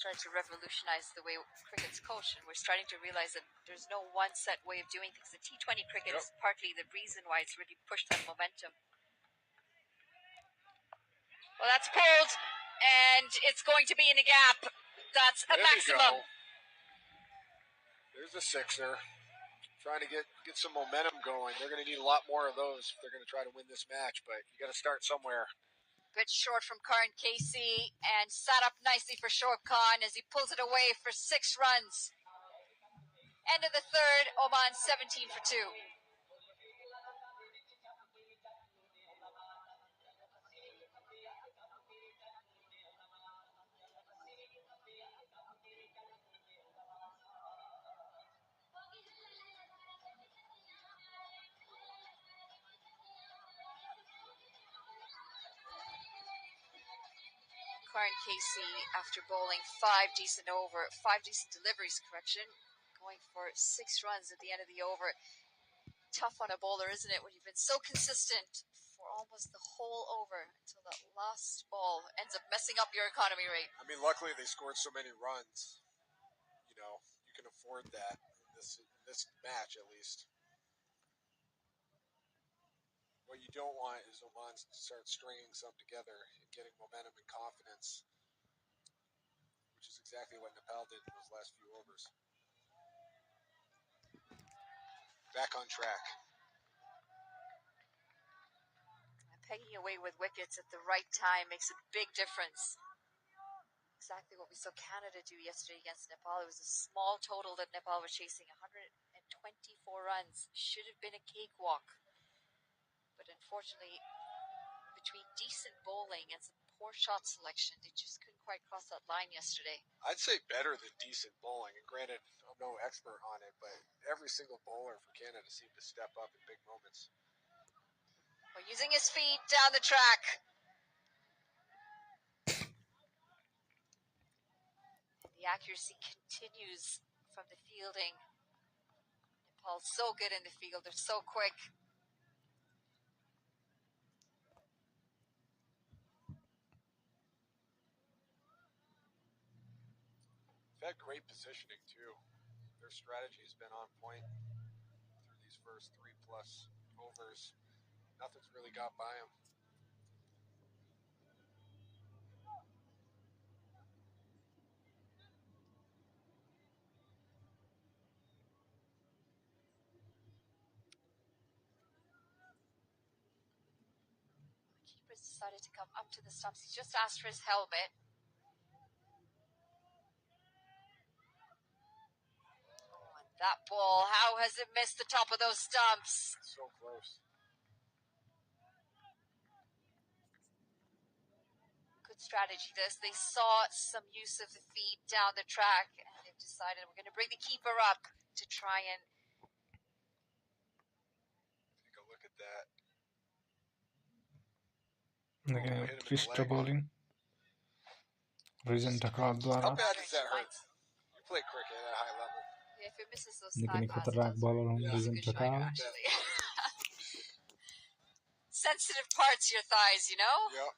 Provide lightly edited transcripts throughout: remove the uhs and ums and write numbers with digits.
started to revolutionize the way cricket's coached, and we're starting to realize that there's no one set way of doing things. The T20 cricket is partly the reason why it's really pushed that momentum. Well, that's pulled, and it's going to be in a gap. That's a maximum. There's a sixer. Trying to get some momentum going. They're going to need a lot more of those if they're going to try to win this match, but you got to start somewhere. Bit short from Karan Casey, and sat up nicely for Shoaib Khan as he pulls it away for 6 runs. End of the third, Oman 17 for 2. Karan Casey, after bowling 5 decent deliveries, going for 6 runs at the end of the over. Tough on a bowler, isn't it, when you've been so consistent for almost the whole over until that last ball ends up messing up your economy rate. I mean, luckily they scored so many runs. You know, you can afford that in this match at least. What you don't want is Oman to start stringing some together and getting momentum and confidence, which is exactly what Nepal did in those last few overs. Back on track. Pegging away with wickets at the right time makes a big difference. Exactly what we saw Canada do yesterday against Nepal. It was a small total that Nepal was chasing, 124 runs. Should have been a cakewalk. But unfortunately, between decent bowling and some poor shot selection, they just couldn't quite cross that line yesterday. I'd say better than decent bowling. And granted, I'm no expert on it, but every single bowler for Canada seemed to step up in big moments. Well, using his feet down the track. The accuracy continues from the fielding. Nepal's so good in the field. They're so quick. They've had great positioning, too. Their strategy has been on point through these first 3+ overs. Nothing's really got by them. The keeper's decided to come up to the stumps. He's just asked for his helmet. Oh, and that ball, how has it missed the top of those stumps? So close. Good strategy this. They saw some use of the feet down the track, and they've decided we're going to bring the keeper up to try and take a look at that. Again, Krista bowling. Reason Takal How द्वारा bad does that hurt? You play cricket at a high level. Yeah, if it misses those निकै thigh नै passes, खतरनाक bowler हुन् it's a region good shiner, Dhakal actually. Sensitive parts, your thighs, you know? Yep.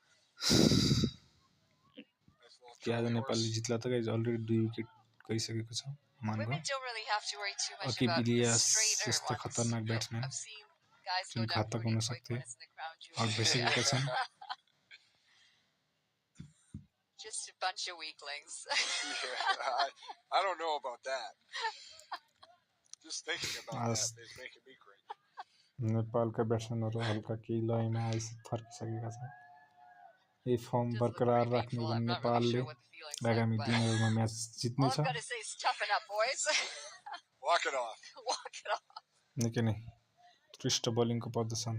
कि आज नेपालले जित्ला त guys already 2 wicket गइसकेको छ मानको Women don't really have to worry too much अकिब about Ilyas straighter जस्तो ones. खतरनाक ब्याट्सम्यान I've seen guys जुन go down घातक 40 हुन 40 सक्थे points in the crown jewel. Out भइसकेका छन् Just a bunch of weaklings. Yeah, I don't know about that. Just thinking about that is making me cringe. नेपालका ब्याट्सम्यानहरु हल्का केही लयमा फर्किसकेका छन् यही firm बरकरार राख्ने हो भने नेपालले आगामी दिनहरुमा म्याच जित्ने छ Walk it off. निकै नै उत्कृष्ट बोलिङको प्रदर्शन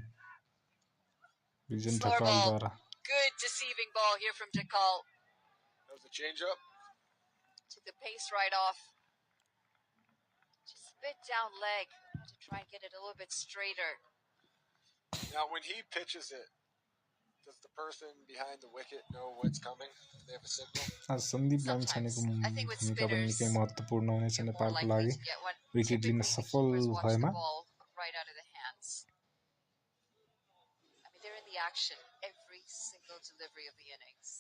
vision ठकालद्वारा Good deceiving ball here from Takal. That was a change-up. Took the pace right off. Just a bit down leg. Had to try and get it a little bit straighter. Now, when he pitches it, does the person behind the wicket know what's coming? Do they have a signal? आज सन्दीप लामिछानेको भूमिका पनि निकै महत्त्वपूर्ण हुनेछ नेपालको लागि wicket लिन सफल भएमा right out of the hands. I mean, they're in the action every single delivery of the innings.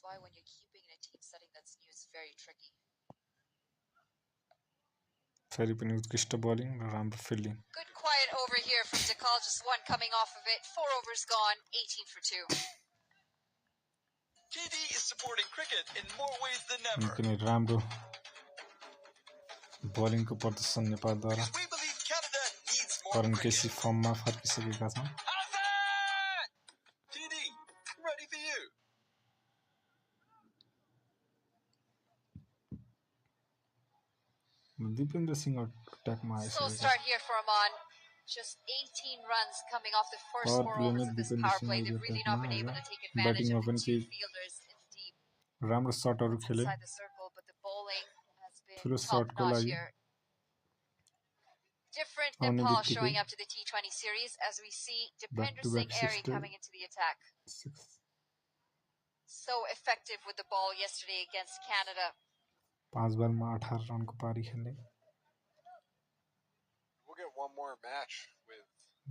why when you're keeping in a team setting that's new, it's very tricky. फेरि पनि उत्कृष्ट bowling र राम्रो fielding. Good quiet over here from Dekal, just one coming off of it. 4 overs gone, 18 for 2. TD is supporting cricket in more ways than ever. निकै नै राम्रो बलिङको प्रदर्शन नेपालद्वारा. We believe Canada needs more Karan cricket. केसी फर्ममा फर्किसकेका छन्. TD, ready for you. Dipendra Singh अट्याकमा Slow आइसकेका start here for Oman. Just 18 runs coming off the first Power 4 play overs में of this Dipendra power Singh play. अहिले They've really अट्याकमा not been able Hahn. to take advantage ब्याटिङमा of the पनि two केही fielders in the deep राम्रो शटहरू खेले. inside the circle, but the bowling has been ठुलो top शटको notch लागि here. Different आउने Nepal बित्तिकै showing up to the T20 series as we see back Dipender to back Singh Airy 6 coming into the attack. So effective with the ball yesterday against Canada. 5 बलमा 18 रनको पारी खेल्ने. We'll get one more match with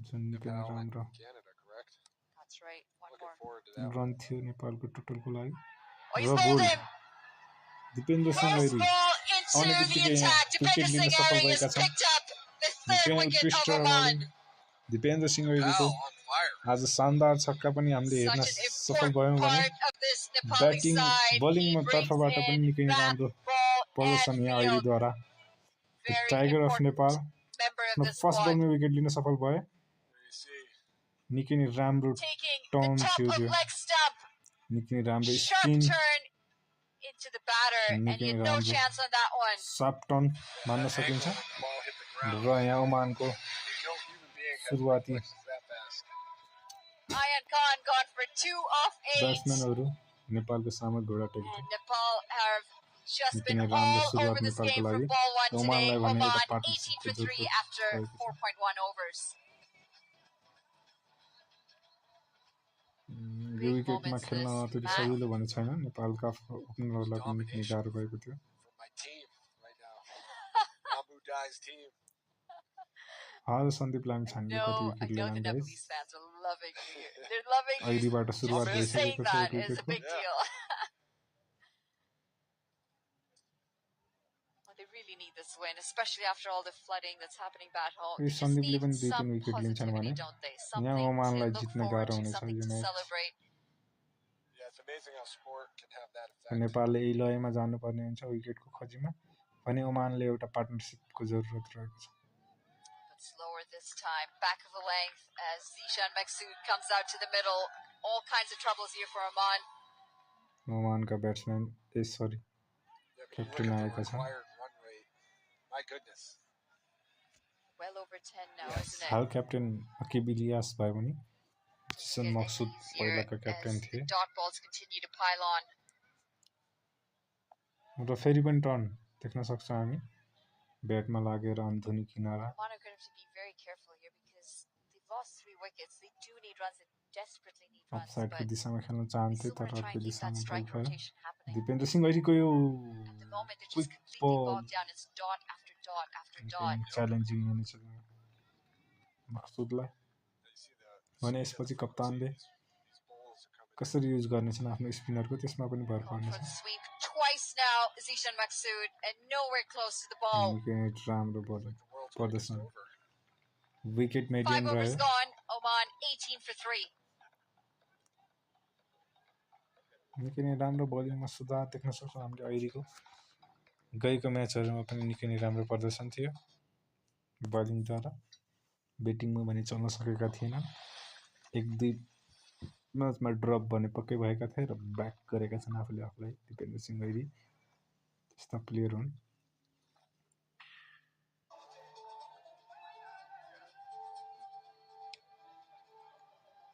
जुन निकै नै Nepal and राम्रो Canada, correct? That's right. One Looking more. forward to that. Run थियो नेपालको टोटलको लागि. Oh, he's र bowled bowled him. Dipendra Singh First Airee ball आउने into the बित्तिकै यहाँ attack. विकेट Dipender लिन Singh सफल Airy भएका has छन्. picked up the निकै third नै wicket उत्कृष्ट of bowling Oman. Dipendra Singh ऐरीको. Nepal on fire. आज शानदार छक्का पनि हामीले हेर्न Such an सफल भयौँ important भने part of this Nepali batting side. Bowling He brings तर्फबाट पनि in निकै नै bat, राम्रो ball, प्रदर्शन and यहाँ field. ऐरीद्वारा. Very tiger of important Nepal member of this first squad. बलमै विकेट लिन सफल भए. There you see. निकै नै राम्रो Taking टर्न the top थियो of त्यो. leg stump. निकै नै राम्रो Sharp spin. turn into the batter, and निकै he नै had no राम्रो chance on that one. साफ टर्न मान्न That सकिन्छ. angle when the ball hit the ground. र यहाँ ओमानको I mean, no human being has सुरुवाती reflexes that fast. Ayan Khan gone for 2 off 8. ब्याट्सम्यानहरू नेपालको सामु घोडा टेक्थे. And Nepal have just निकै been नै राम्रो all सुरुवात over this नेपालको game लागि. from ball 1 today. ओमानलाई भने एउटा Oman 18 पार्टनरसिपको for 3 जरुरत after रहेको छ. 4.1 overs. यो विकेटमा खेल्न त्यति Matt. सजिलो भने छैन. नेपालका ओपनरहरूलाई पनि निकै नै गाह्रो भएको थियो. From my team right now. Abu Dhai's team. आज सन्दीप लामिछानेले कति I wicket know lien the guys. Nepalese fans are loving you. They're loving you. ऐरीबाट सुरुवात Just saying भइसकेको छ that एक is a विकेटको. big deal. Well, they really need this win, especially after all the flooding that's happening back home. Yo They just सन्दीपले need पनि 2-3 some wicket लिन्छन् भने positivity, don't they? यहाँ Something ओमानलाई to look जित्न forward गाह्रो to, हुनेछ something yo to match. celebrate. Yeah, it's amazing how sport can have that effect. नेपालले यही लयमा जानुपर्ने हुन्छ विकेटको खोजीमा. भने ओमानले एउटा पार्टनरसिपको जरुरत रहेको छ. But slower this time. Back of the length as Zishan Meksood comes out to the middle. All kinds of troubles here for Oman. ओमानका ब्याट्सम्यान सरी Yeah, but you look captain at the आएका छन्. required run rate. My goodness. Well over 10 now, Yes. isn't it? हाल captain Aqib Ilyas भयो भने Zeeshan Getting Maqsood easier पहिलाका captain as थिए. the dot balls continue to pile on. र फेरि पनि टर्न देख्न सक्छौँ हामी. ब्याटमा लागेर अन्धुनी किनारा. Oman are going to have to be very careful here because they've lost 3 wickets. They do need runs. They desperately need runs. अफसाइडको But दिशामा खेल्न they चाहन्थे still तर want to try अर्को and keep that दिशामा बल strike गयो. rotation happening. Dipendra Singh ऐरीको यो At the moment, they're just quick completely ball bogged down. It's dot after dot after dot. Challenging हुनेछ मक्सुदलाई. You see the भने speed यसपछि and कप्तानले frequency these balls are coming. कसरी use गर्नेछन् आफ्नो स्पिनरको त्यसमा पनि भर Gone पर्नेछ. for the sweep twice now, Zishan Meksood, and nowhere close to the ball. निकै नै राम्रो बल Like the world's biggest प्रदर्शन. over. विकेट 5 मिडियम overs रह्यो. gone. Oman 18 for 3. निकै नै राम्रो बलिङमा सुधार देख्न सक्छौँ हामीले ऐरीको. गएको म्याचहरूमा पनि निकै नै राम्रो प्रदर्शन थियो बलिङद्वारा. ब्याटिङमा भने चल्न सकेका थिएनन्. 1-2 म्याचमा ड्रप भने पक्कै भएका थिए र ब्याक गरेका छन् आफूले आफूलाई. दिपेन्द्र सिंह ऐरी त्यस्ता प्लेयर हुन्.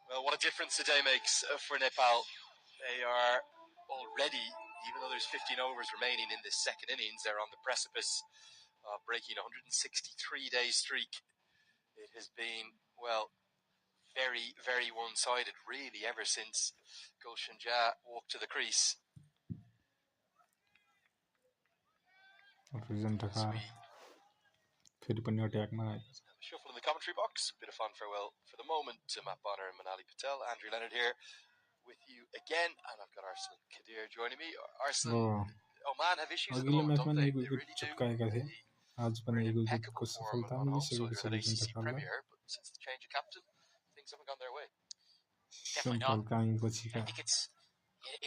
Well, what a difference today makes for Nepal. They are already, even though there's 15 overs remaining in this second innings, they're on the precipice of breaking a 163-day streak. It has been, well, very, very one-sided, really, ever since Gulshan Jah walked to the crease. फेरि पनि अट्याकमा आएको छ. Shuffle in the commentary box. A bit of fun farewell for the moment to Matt Bonner and Manali Patel. Andrew Leonard here with you again, and I've got Arslan Kadir joining me. Arslan, Oh, Oman have issues at the अघिल्लो moment, म्याचमा don't नि they? एक They wicket really do. चुकाएका थिए आज Were पनि in एक impeccable विकेटको form सफलता on home मिलिसकेको soil छ in that रिजन ACC ढकाललाई Premier, but since the change of captain, things haven't gone their way. Definitely not. सम्पाल कामीपछिका I think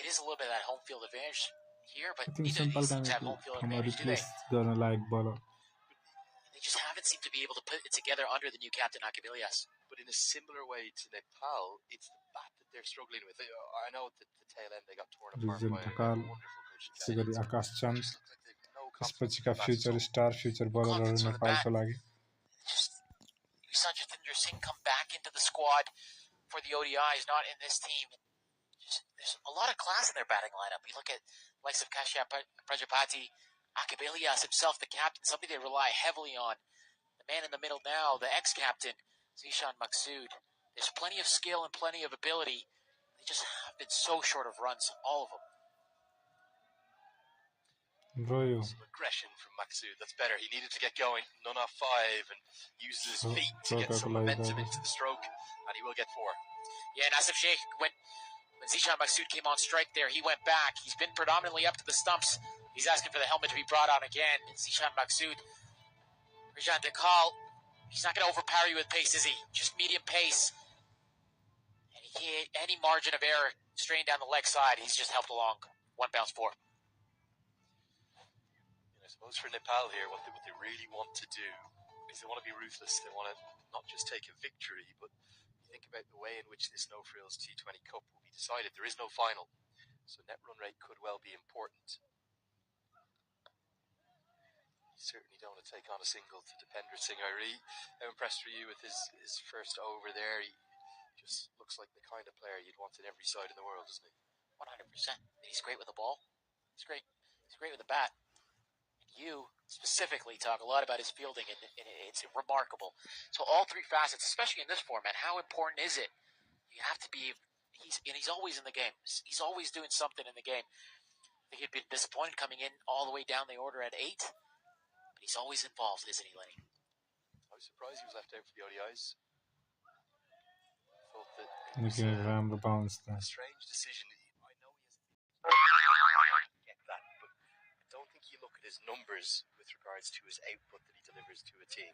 it is a little bit of that home field advantage here, but I think neither of सम्पाल these teams have कामीको home field ठाउँमा advantage, do they? Replace गर्न लायक blur They just haven't seemed to be able to put it together under the new captain Akabilias. But in a similar way to Nepal, it's the bat that they're struggling with. I know at the tail end they got torn apart reason by a Dhakal wonderful coaching त्यसै गरी change. Aakash It Chand just looks like they've no confidence in त्यसपछिका the bat at future all. Star future बलरहरू Confidence with the bat. नेपालको लागि Just you saw Jatinder Singh come back into the squad for the ODIs, not in this team. There's a lot of class in their batting lineup. You look at likes of Kashyap Prajapati, Akabilias himself, the captain, somebody they rely heavily on. The man in the middle now, the ex-captain, Zishan Maksud. There's plenty of skill and plenty of ability. They just have been so short of runs, all of them. रह्यो Some aggression from Maksud, that's better. He needed to get going, none off 5, and uses his feet to get some momentum into the stroke, and he will get 4. Yeah, Nasif Sheikh, when Zishan Maksud came on strike there, he went back. He's been predominantly up to the stumps. He's asking for the helmet to be brought on again. Zishan Maksud, Rajan Dekal, he's not going to overpower you with pace, is he? Just medium pace. And he can't, any margin of error straight down the leg side, he's just helped along. 1 bounce 4. I suppose for Nepal here, what they really want to do is they want to be ruthless. They want to not just take a victory, but think about the way in which this No Frills T20 Cup will be decided. There is no final, so net run rate could well be important. You certainly don't want to take on a single to Dipender Singh Airi. How impressed were you with his first over there? He just looks like the kind of player you'd want in every side in the world, doesn't he? 100%. He's great with the ball. He's great with the bat. You specifically talk a lot about his fielding, and it's remarkable. So all 3 facets, especially in this format, how important is it? You have to be. He's always in the game. He's always doing something in the game. I think he'd been disappointed coming in all the way down the order at 8, but he's always involved, isn't he, Lenny? I was surprised he was left out for the ODIs. I thought that निकै राम्रो bounce a strange decision. I know he has that, but I don't think you look at his numbers with regards to his output that he delivers to a team.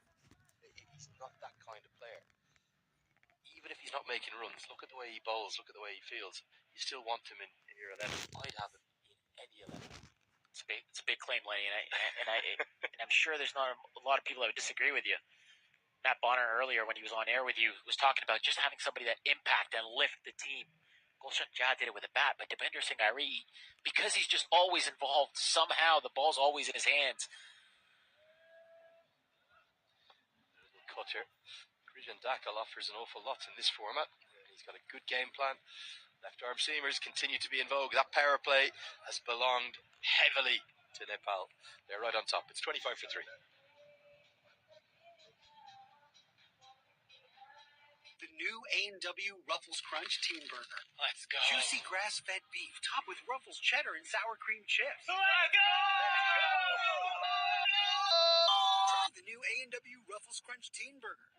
He's not that kind of player. Even if he's not making runs, look at the way he bowls, look at the way he fields. You still want him in your 11. I'd have him in any 11. It's a big claim, Lenny, and I'm sure there's not a lot of people that would disagree with you. Matt Bonner earlier, when he was on air with you, was talking about just having somebody that impact and lift the team. Gulshan Jah did it with a bat, but Dipender Singh Airi, because he's just always involved, somehow the ball's always in his hands. A little cutter. Krijan Dakal offers an awful lot in this format. He's got a good game plan. Left arm seamers continue to be in vogue. That power play has belonged heavily to Nepal. They're right on top. It's 25 for 3. The new A&W Ruffles Crunch Teen Burger. Let's go. Juicy grass-fed beef topped with Ruffles cheddar and sour cream chips. Let's go! Try the new A&W Ruffles Crunch Teen Burger.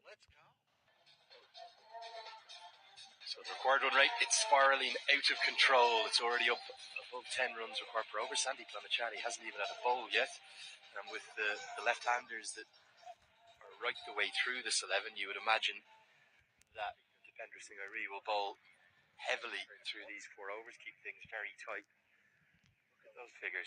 Let's go. So the required run rate, it's spiralling out of control. It's already up above 10 runs required per over. Sandy Clamachani hasn't even had a bowl yet. And with the left-handers that are right the way through this 11, you would imagine that Dipender Singh Airi will bowl heavily through these 4 overs, keep things very tight. Look at those figures.